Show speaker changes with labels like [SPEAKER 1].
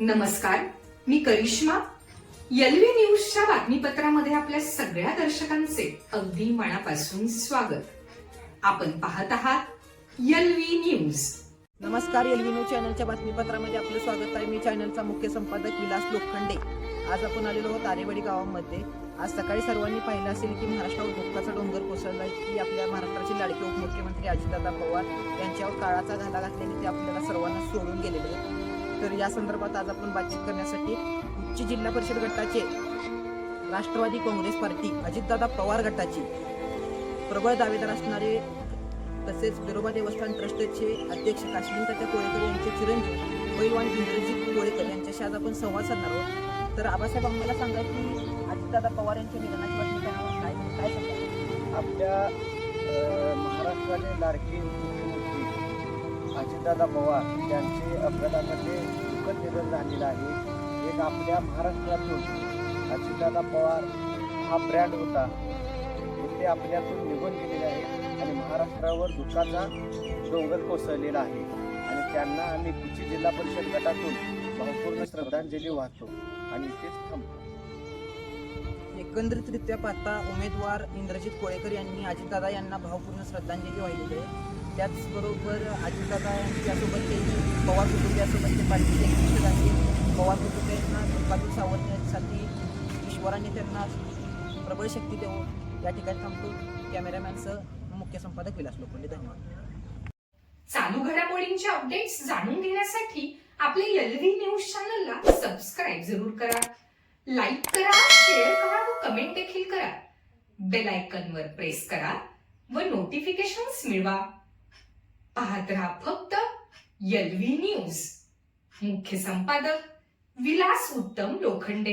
[SPEAKER 1] नमस्कार, मी करिश्मा. एलव्ही न्यूजच्या बातमीपत्रामध्ये आपल्या सगळ्या दर्शकांचे अगदी मनापासून स्वागत. आपण पाहत आहात एलव्ही न्यूज.
[SPEAKER 2] नमस्कार, एलव्ही न्यूज चॅनलच्या बातमीपत्रामध्ये आपलं स्वागत आहे. मी चॅनलचा मुख्य संपादक विलास लोखंडे. आज आपण आलेलो आहोत आरेवाडी गावामध्ये. आज सकाळी सर्वांनी पाहिलं असेल की महाराष्ट्रावर दुःखाचा डोंगर कोसळला आहे की आपल्या महाराष्ट्राचे लाडके उपमुख्यमंत्री अजितदादा पवार यांच्यावर काळाचा घाला घातल्याने ते आपल्याला सर्वांना सोडून गेलेले आहेत. तर या संदर्भात आज आपण बातचीत करण्यासाठी उच्च जिल्हा परिषद गटाचे राष्ट्रवादी काँग्रेस पार्टी अजितदादा पवार गटाचे प्रबळ दावेदार असणारे तसेच बिरोबा देवस्थान ट्रस्टचे अध्यक्ष काश्मीर कोळेकर यांचे चिरंजीव पैलवान इंद्रजित कोळेकर यांच्याशी आज आपण संवाद साधणार आहोत. तर आबासाहेब आम्हाला सांगा की अजितदादा पवार यांच्या निधनाची बातमी काय सांगा?
[SPEAKER 3] आपल्या महाराष्ट्राचे लाडके मुख्यमंत्री अजितदादा पवार यांचे अपघातामध्ये दुःखद निधन झालेलं आहे. एक आपल्या महाराष्ट्रातून अजितदादा पवार हा ब्रँड होता, ते आपल्यातून निघून गेलेले आहेत आणि महाराष्ट्रावर दुःखाचा डोंगर कोसळलेला आहे आणि त्यांना आम्ही कुची जिल्हा परिषद गटातून भावपूर्ण श्रद्धांजली वाहतो आणि इथेच थांबतो.
[SPEAKER 2] एकंदरीतरित्या पाहता उमेदवार इंद्रजित कोळेकर यांनी अजितदादा यांना भावपूर्ण श्रद्धांजली वाहिलेली आहे. त्याचबरोबर अजितदादा यांच्यासोबत काही पवार कुटुंबियासोबत ते पार्टीचे एकनिष्ठ झाले. पवार कुटुंबियांना दुःखातून सावरण्यासाठी ईश्वराने त्यांना प्रबळ शक्ती देऊन या ठिकाणी थांबतो. कॅमेरामॅनसह मुख्य संपादक विलास लोखंडे. धन्यवाद.
[SPEAKER 1] चालू घडामोडींचे अपडेट्स जाणून घेण्यासाठी आपल्या एलव्ही न्यूज चॅनलला सबस्क्राईब जरूर करा, लाईक करा, शेअर करा व कमेंट देखील करा. बेल आयकॉनवर प्रेस करा व नोटिफिकेशन्स मिळवा. पाहत रहा फक्त एलव्ही न्यूज. मुख्य संपादक विलास उत्तम लोखंडे.